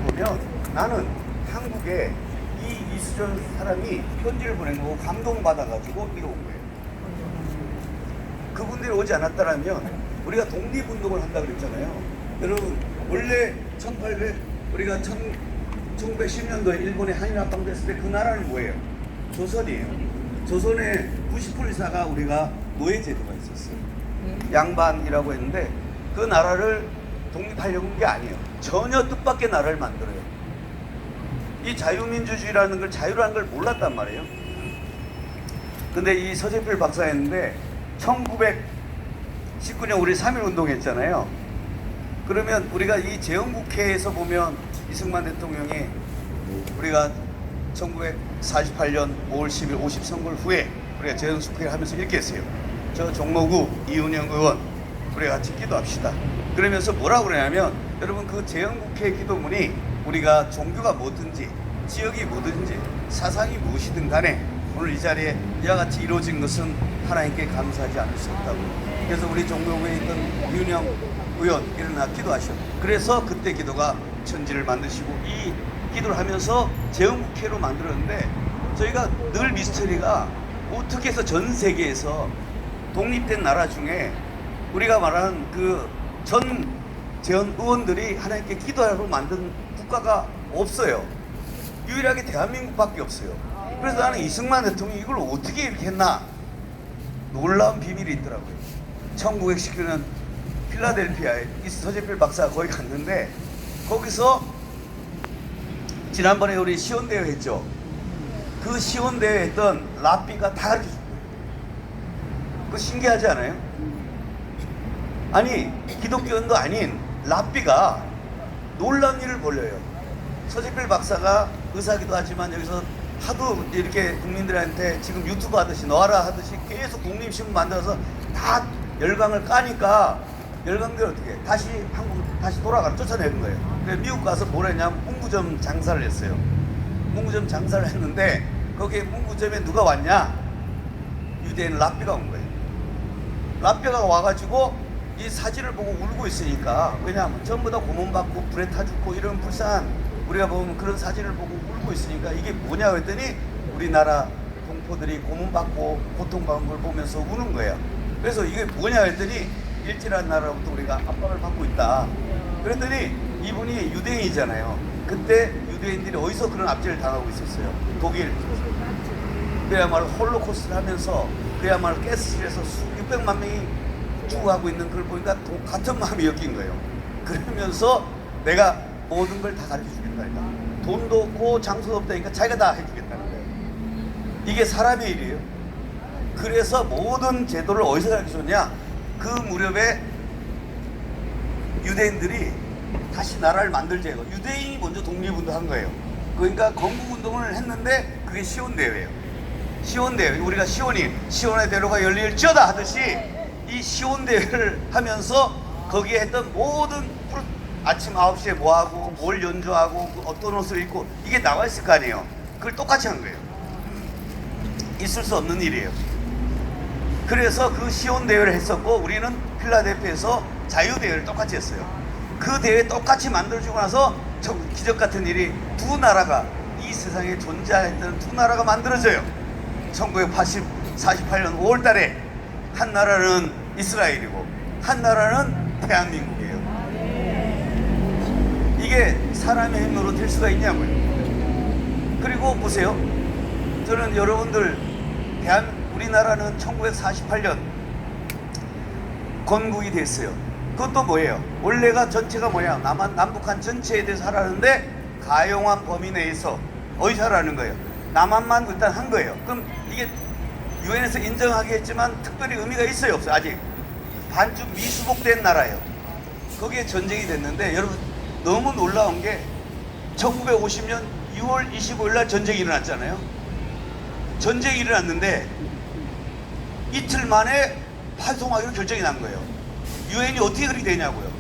보면 나는 한국에 이 이수전 사람이 편지를 보낸 거고 감동받아가지고 이리 온 거예요. 그분들이 오지 않았다면 우리가 독립운동을 한다 그랬잖아요. 여러분 원래 1800 우리가 1910년도에 일본에 한일합방 됐을 때 그 나라는 뭐예요? 조선이에요. 조선의 90% 이상가 우리가 노예제도가 있었어요. 양반이라고 했는데 그 나라를 독립하려고 한 게 아니에요. 전혀 뜻밖의 나라를 만들어요. 이 자유민주주의라는 걸 자유라는 걸 몰랐단 말이에요. 근데 이 서재필 박사가 했는데 1919년 우리 3.1운동 했잖아요. 그러면 우리가 이 재헌국회에서 보면 이승만 대통령이 우리가 1948년 5월 10일 50선거를 후에 우리가 재헌국회를 하면서 이렇게 했어요. 저 종로구 이은영 의원 우리 같이 기도합시다. 그러면서 뭐라고 그러냐면 여러분 그 재헌국회 기도문이 우리가 종교가 뭐든지 지역이 뭐든지 사상이 무엇이든 간에 오늘 이 자리에 이와 같이 이루어진 것은 하나님께 감사하지 않을 수 없다고. 그래서 우리 종로구에 있던 이은영 의원 일어나 기도하셔. 그래서 그때 기도가 천지를 만드시고 이 기도를 하면서 재헌국회로 만들었는데 저희가 늘 미스터리가 어떻게 해서 전 세계에서 독립된 나라 중에 우리가 말하는 그 전 재헌 의원들이 하나님께 기도하러 만든 국가가 없어요. 유일하게 대한민국밖에 없어요. 그래서 나는 이승만 대통령이 이걸 어떻게 이렇게 했나 놀라운 비밀이 있더라고요. 1919년 필라델피아에 이 서재필 박사가 거기 갔는데 거기서 지난번에 우리 시온대회 했죠. 그 시온대회 했던 라삐가 다 가르쳐준 거예요. 그거 신기하지 않아요? 아니 기독교인도 아닌 라삐가 놀라운 일을 벌려요. 서재필 박사가 의사기도 하지만 여기서 하도 이렇게 국민들한테 지금 유튜브 하듯이 너하라 하듯이 계속 독립신문 만들어서 다 열강을 까니까 열강들 어떻게 해? 다시 한국 다시 돌아가라 쫓아내는 거예요. 그래서 미국 가서 뭘 했냐면 문구점 장사를 했어요. 문구점 장사를 했는데 거기에 문구점에 누가 왔냐? 유대인 라삐가 온 거예요. 라삐가 와가지고 이 사진을 보고 울고 있으니까 왜냐하면 전부 다 고문받고 불에 타 죽고 이런 불쌍한 우리가 보면 그런 사진을 보고 울고 있으니까 이게 뭐냐 그랬더니 우리나라 동포들이 고문받고 고통받는 걸 보면서 우는 거예요. 그래서 이게 뭐냐 그랬더니 일제라는 나라로부터 우리가 압박을 받고 있다. 그랬더니 이분이 유대인이잖아요. 그때 유대인들이 어디서 그런 압제를 당하고 있었어요? 독일. 그야말로 홀로코스트를 하면서 그야말로 가스실에서 600만 명이 죽어가고 있는 걸 보니까 같은 마음이 엮인 거예요. 그러면서 내가 모든 걸 다 가르쳐 주겠다니까. 돈도 없고 장소도 없다니까 자기가 다 해주겠다는 거예요. 이게 사람의 일이에요. 그래서 모든 제도를 어디서 가르쳐 줬냐? 그 무렵에 유대인들이 다시 나라를 만들자고 유대인이 먼저 독립운동 한 거예요. 그러니까 건국운동을 했는데 그게 시온대회예요. 시온대회. 우리가 시온의 대로가 열릴지어다 하듯이 이 시온대회를 하면서 거기에 했던 모든 아침 9시에 뭐하고 뭘 연주하고 어떤 옷을 입고 이게 나와 있을 거 아니에요. 그걸 똑같이 한 거예요. 있을 수 없는 일이에요. 그래서 그 시온대회를 했었고 우리는 필라델피아에서 자유대회를 똑같이 했어요. 그 대회 똑같이 만들어주고 나서 기적 같은 일이 두 나라가 이 세상에 존재했던 두 나라가 만들어져요. 1948년 5월 달에 한 나라는 이스라엘이고 한 나라는 대한민국이에요. 이게 사람의 힘으로 될 수가 있냐고요. 그리고 보세요. 저는 여러분들 우리나라는 1948년 건국이 됐어요. 그것도 뭐예요? 원래가 전체가 뭐냐? 남북한 전체에 대해서 하라는데 가용한 범위 내에서 어디서 하라는 거예요? 남한만 일단 한 거예요. 그럼 이게 유엔에서 인정하게 했지만 특별히 의미가 있어요? 없어요? 아직 반쯤 미수복된 나라예요. 거기에 전쟁이 됐는데 여러분 너무 놀라운 게 1950년 6월 25일 날 전쟁이 일어났잖아요. 전쟁이 일어났는데 이틀 만에 활동하기로 결정이 난 거예요. 유엔이 어떻게 그렇게 되냐고요.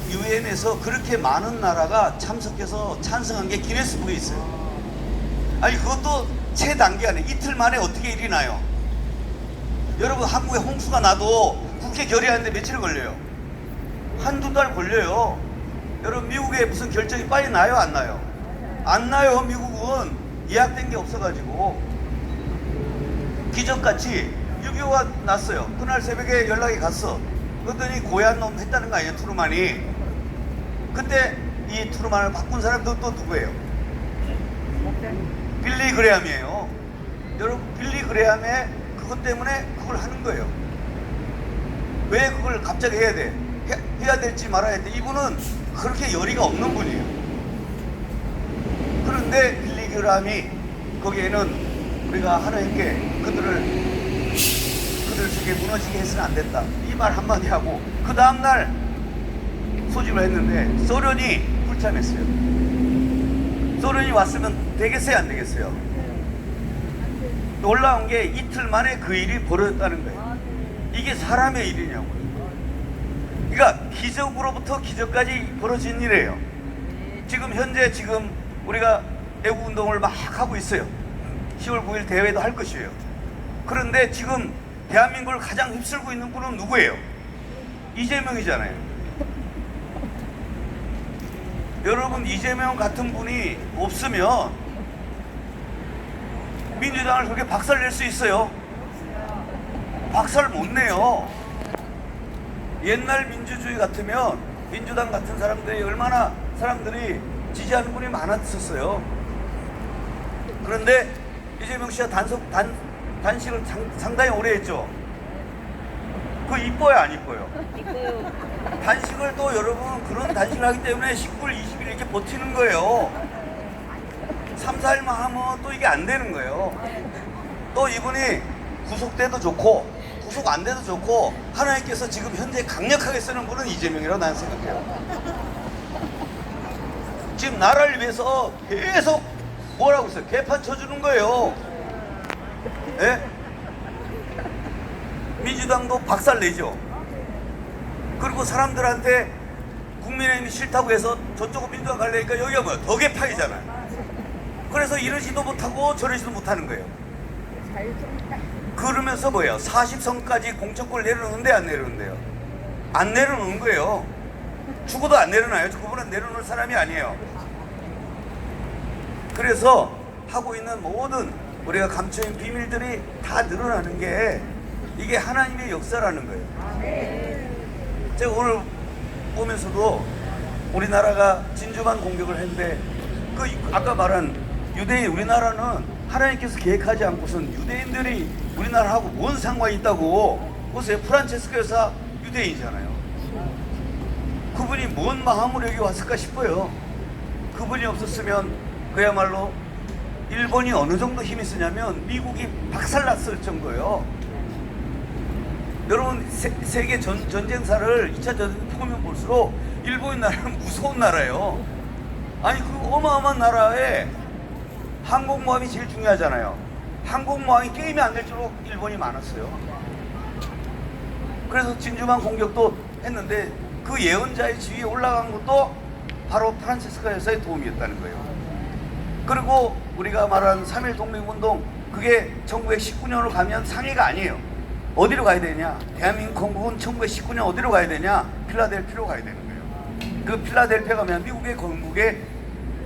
유엔에서 그렇게 많은 나라가 참석해서 찬성한 게 기네스북에 있어요. 아니 그것도 최단기 안에 이틀 만에 어떻게 일이 나요? 여러분 한국에 홍수가 나도 국회 결의하는데 며칠 걸려요? 한두 달 걸려요. 여러분 미국에 무슨 결정이 빨리 나요, 안 나요? 안 나요. 미국은 예약된 게 없어가지고 기적같이 6.25가 났어요. 그날 새벽에 연락이 갔어. 그랬더니 고얀 놈 했다는 거 아니야, 트루만이. 그때 이 트루만을 바꾼 사람도 또 누구예요? 빌리 그레함이에요. 여러분, 빌리 그레함의 그것 때문에 그걸 하는 거예요. 왜 그걸 갑자기 해야 돼? 해야 될지 말아야 돼. 이분은 그렇게 열의가 없는 분이에요. 그런데 빌리 그레함이 거기에는 우리가 하나님께 그들 속에 무너지게 해서는 안 됐다, 이 말 한마디 하고 그 다음날 소집을 했는데 소련이 불참했어요. 소련이 왔으면 되겠어요, 안 되겠어요? 놀라운 게 이틀 만에 그 일이 벌어졌다는 거예요. 이게 사람의 일이냐고요. 그러니까 기적으로부터 기적까지 벌어진 일이에요. 현재 우리가 애국운동을 막 하고 있어요. 10월 9일 대회도 할 것이에요. 그런데 지금 대한민국을 가장 휩쓸고 있는 분은 누구예요? 이재명이잖아요. 여러분, 이재명 같은 분이 없으면 민주당을 그렇게 박살낼 수 있어요? 박살 못 내요. 옛날 민주주의 같으면 민주당 같은 사람들이 얼마나 사람들이 지지하는 분이 많았었어요. 그런데 이재명 씨가 단식을 상당히 오래 했죠. 그거 이뻐요, 안 이뻐요? 이뻐요. 단식을 또 여러분, 그런 단식을 하기 때문에 19일, 20일 이렇게 버티는 거예요. 3, 4일만 하면 또 이게 안 되는 거예요. 또 이분이 구속돼도 좋고 구속 안 돼도 좋고 하나님께서 지금 현재 강력하게 쓰는 분은 이재명이라고 나는 생각해요. 지금 나라를 위해서 계속 뭐라고 있어요? 개판 쳐주는 거예요. 예? 민주당도 박살내죠. 그리고 사람들한테 국민의힘이 싫다고 해서 저쪽은 민주당 갈래니까 여기가 뭐야? 더 개판이잖아요. 그래서 이러지도 못하고 저러지도 못하는 거예요. 그러면서 뭐예요? 40선까지 공천권을 내려놓는데 안 내려놓는데요? 안 내려놓는 거예요. 죽어도 안 내려놔요. 그분은 내려놓을 사람이 아니에요. 그래서 하고 있는 모든 우리가 감춰인 비밀들이 다 늘어나는 게 이게 하나님의 역사라는 거예요. 제가 오늘 보면서도 우리나라가 진주만 공격을 했는데 아까 말한 유대인, 우리나라는 하나님께서 계획하지 않고선 유대인들이 우리나라하고 뭔 상관이 있다고. 보세요, 프란체스코 여사 유대인이잖아요. 그분이 뭔 마음으로 여기 왔을까 싶어요. 그분이 없었으면 그야말로 일본이 어느 정도 힘이 쓰냐면 미국이 박살났을 정도예요. 여러분, 세계 전쟁사를 2차 전쟁 보면 볼수록 일본이 나라는 무서운 나라예요. 아니, 그 어마어마한 나라에 항공모함이 제일 중요하잖아요. 항공모함이 게임이 안 될 정도로 일본이 많았어요. 그래서 진주만 공격도 했는데 그 예언자의 지위에 올라간 것도 바로 프란체스코 여사의 도움이었다는 거예요. 그리고 우리가 말한 3.1 독립운동, 그게 1919년으로 가면 상해가 아니에요. 어디로 가야 되냐? 대한민국 건국은 1919년 어디로 가야 되냐? 필라델피아로 가야 되는 거예요. 그 필라델피아가 가면 미국의 건국의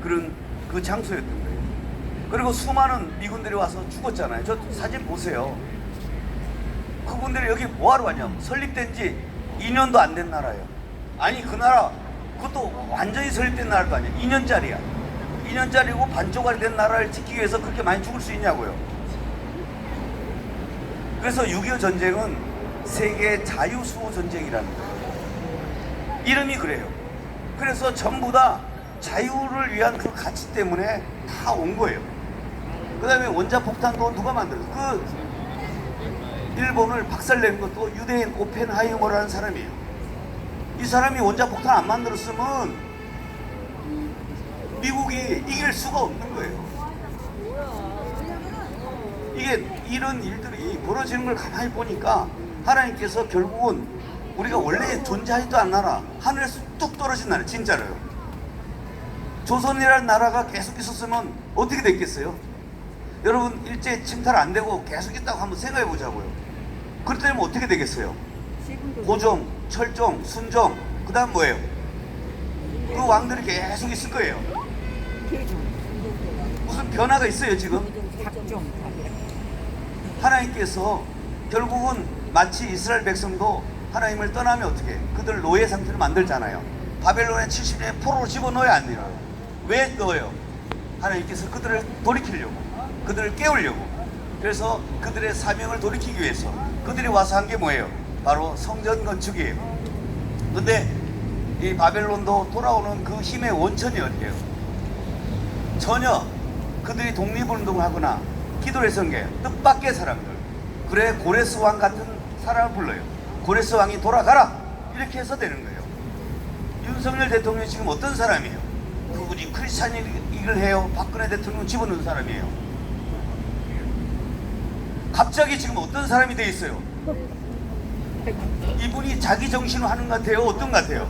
그런 그 장소였던 거예요. 그리고 수많은 미군들이 와서 죽었잖아요. 저 사진 보세요. 그분들이 여기 뭐하러 왔냐면 설립된 지 2년도 안 된 나라예요. 아니, 그 나라, 그것도 완전히 설립된 나라도 아니에요. 2년짜리야. 2년짜리고 반쪽알이 된 나라를 지키기 위해서 그렇게 많이 죽을 수 있냐고요. 그래서 6.25 전쟁은 세계 자유수호 전쟁이라는 거예요. 이름이 그래요. 그래서 전부 다 자유를 위한 그 가치 때문에 다 온 거예요. 그 다음에 원자폭탄도 누가 만들었어요? 그 일본을 박살낸 것도 유대인 오펜하이머라는 사람이에요. 이 사람이 원자폭탄 안 만들었으면 미국이 이길 수가 없는 거예요. 이게 이런 일들이 벌어지는 걸 가만히 보니까 하나님께서 결국은 우리가 원래 존재하지도 않는 나라, 하늘에서 뚝 떨어진 나라, 진짜로요. 조선이라는 나라가 계속 있었으면 어떻게 됐겠어요? 여러분, 일제 침탈 안 되고 계속 있다고 한번 생각해 보자고요. 그렇다면 어떻게 되겠어요? 고종, 철종, 순종, 그 다음 뭐예요? 그 왕들이 계속 있을 거예요. 무슨 변화가 있어요 지금? 하나님께서 결국은 마치 이스라엘 백성도 하나님을 떠나면 어떻게 그들 노예 상태로 만들잖아요. 바벨론에 70년에 포로로 집어넣어야 안 돼요. 왜 넣어요? 하나님께서 그들을 돌이키려고, 그들을 깨우려고. 그래서 그들의 사명을 돌이키기 위해서 그들이 와서 한 게 뭐예요? 바로 성전 건축이에요. 근데 이 바벨론도 돌아오는 그 힘의 원천이 어디예요? 전혀 그들이 독립운동을 하거나 기도를 했던 게 뜻밖의 사람들. 그래 고레스 왕 같은 사람을 불러요. 고레스 왕이 돌아가라 이렇게 해서 되는 거예요. 윤석열 대통령이 지금 어떤 사람이에요? 그분이 크리스찬 일을 해요. 박근혜 대통령 집어넣은 사람이에요. 갑자기 지금 어떤 사람이 돼 있어요? 이분이 자기 정신으로 하는 것 같아요? 어떤 것 같아요?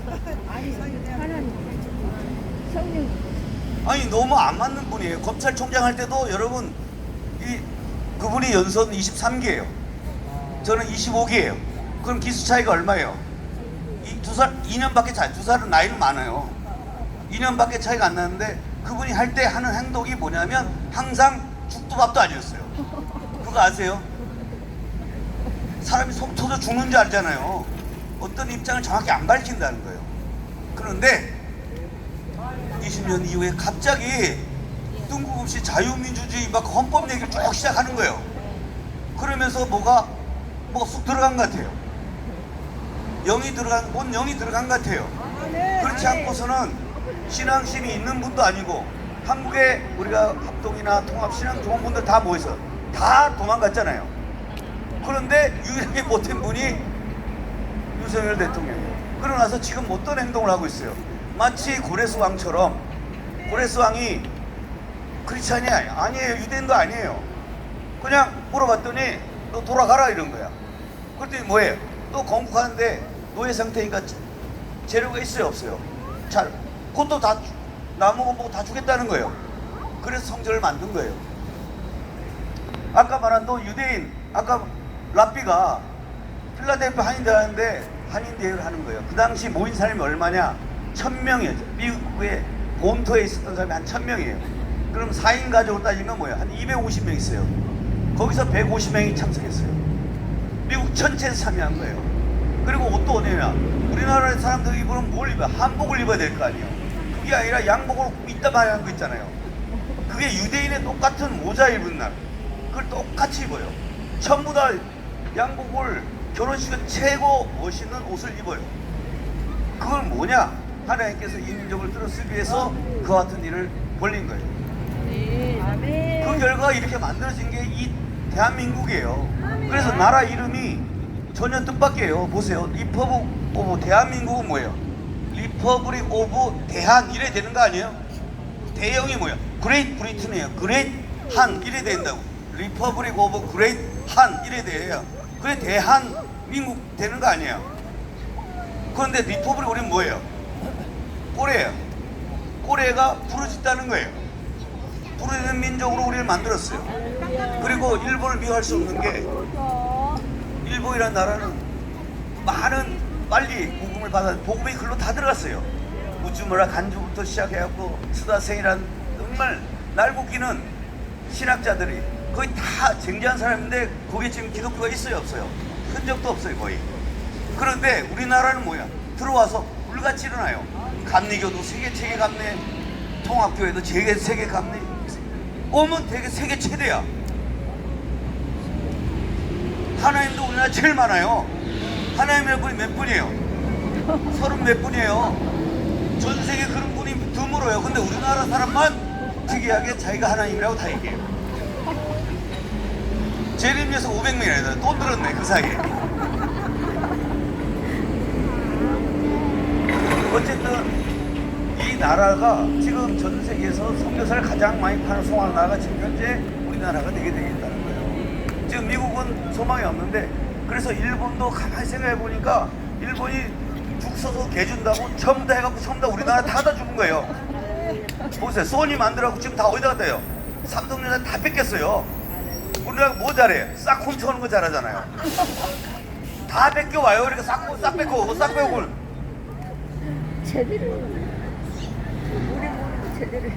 아니 너무 안 맞는 분이에요. 검찰총장 할 때도 여러분 그분이 연선 23기예요. 저는 25기예요. 그럼 기수 차이가 얼마예요? 이 2년밖에 차이. 두 살은 나이는 많아요. 2년밖에 차이가 안 나는데 그분이 할 때 하는 행동이 뭐냐면 항상 죽도 밥도 아니었어요. 그거 아세요? 사람이 속 터져 죽는 줄 알잖아요. 어떤 입장을 정확히 안 밝힌다는 거예요. 그런데 20년 이후에 갑자기 뜬금없이 자유민주주의 막 헌법 얘기를 쭉 시작하는 거예요. 그러면서 뭐가 쑥 들어간 것 같아요. 영이 들어간 것 같아요. 그렇지 않고서는 신앙심이 있는 분도 아니고 한국에 우리가 합동이나 통합 신앙 좋은 분들 다 모여서 다 도망갔잖아요. 그런데 유일하게 못한 분이 윤석열 대통령이에요. 그러고 나서 지금 어떤 행동을 하고 있어요? 마치 고레스 왕처럼. 고레스 왕이 크리스찬이 아니에요. 유대인도 아니에요. 그냥 물어봤더니 너 돌아가라 이런 거야. 그랬더니 뭐예요? 또 건국하는데 노예 상태니까 재료가 있어요 없어요? 잘 그것도 다 나무고 뭐고 다 주겠다는 거예요. 그래서 성전을 만든 거예요. 아까 말한 또 유대인, 아까 랍비가 필라델피아 한인대 하는데 한인대회를 하는 거예요. 그 당시 모인 사람이 얼마냐? 1000명이었죠. 미국의 본토에 있었던 사람이 한 1000명이에요. 그럼 4인 가족으로 따지면 뭐예요? 한 250명 있어요. 거기서 150명이 참석했어요. 미국 전체에서 참여한 거예요. 그리고 옷도 어디냐? 우리나라 사람들이 입으면 뭘 입어요? 한복을 입어야 될 거 아니에요. 그게 아니라 양복으로 이따 많이 한 거 있잖아요. 그게 유대인의 똑같은 모자 입은 날 그걸 똑같이 입어요. 전부 다 양복을 결혼식에 최고 멋있는 옷을 입어요. 그걸 뭐냐? 하나님께서 이 민족을 들어쓰기 위해서 그 같은 일을 벌린 거예요. 그 결과가 이렇게 만들어진 게 이 대한민국이에요. 그래서 나라 이름이 전혀 뜻밖이에요. 보세요. 리퍼블릭 오브 대한민국은 뭐예요? 리퍼블릭 오브 대한 이래 되는 거 아니에요? 대형이 뭐예요? 그레이트 브리튼이에요. 그레이트 한 이래 된다고. 리퍼블릭 오브 그레이트 한 이래 돼요. 그래 대한민국 되는 거 아니에요? 그런데 리퍼블릭 우리는 뭐예요? 꼬레예요. 꼬레가 부르짖다는 거예요. 부르짖는 민족으로 우리를 만들었어요. 그리고 일본을 미워할 수 없는 게 일본이라는 나라는 많은 빨리 복음을 받아 복음이 글로 다 들어갔어요. 우즈무라 간주부터 시작해갖고 스다생이란 정말 날고기는 신학자들이 거의 다 쟁제한 사람인데 거기에 지금 기독교가 있어요 없어요? 흔적도 없어요 거의. 그런데 우리나라는 뭐야? 들어와서 불같이 일어나요. 감리교도 세계 최대 감리, 통합교회도 세계 감리, 오면 되게 세계 최대야. 하나님도 우리나라 제일 많아요. 하나님의 분이 몇 분이에요? 30 몇 분이에요. 전 세계 그런 분이 드물어요. 근데 우리나라 사람만 특이하게 자기가 하나님이라고 다 얘기해요. 재림에서 500명이나 또 늘었네 그 사이에. 어쨌든 이 나라가 지금 전 세계에서 선교사를 가장 많이 파는 송환 나라가 지금 현재 우리나라가 되게 되겠다는 거예요. 지금 미국은 소망이 없는데 그래서 일본도 가만히 생각해 보니까 일본이 죽 서서 개 준다고 전부 다 해갖고 전부 다 우리나라 다 주는 거예요. 보세요. 소니 만들어갖고 지금 다 어디다 갖다요? 삼성전자 다 뺏겼어요. 우리나라 뭐 잘해? 싹 훔쳐오는 거 잘하잖아요. 다 뺏겨와요. 그러니까 싹 뺏고 싹 빼고 제대로 애들을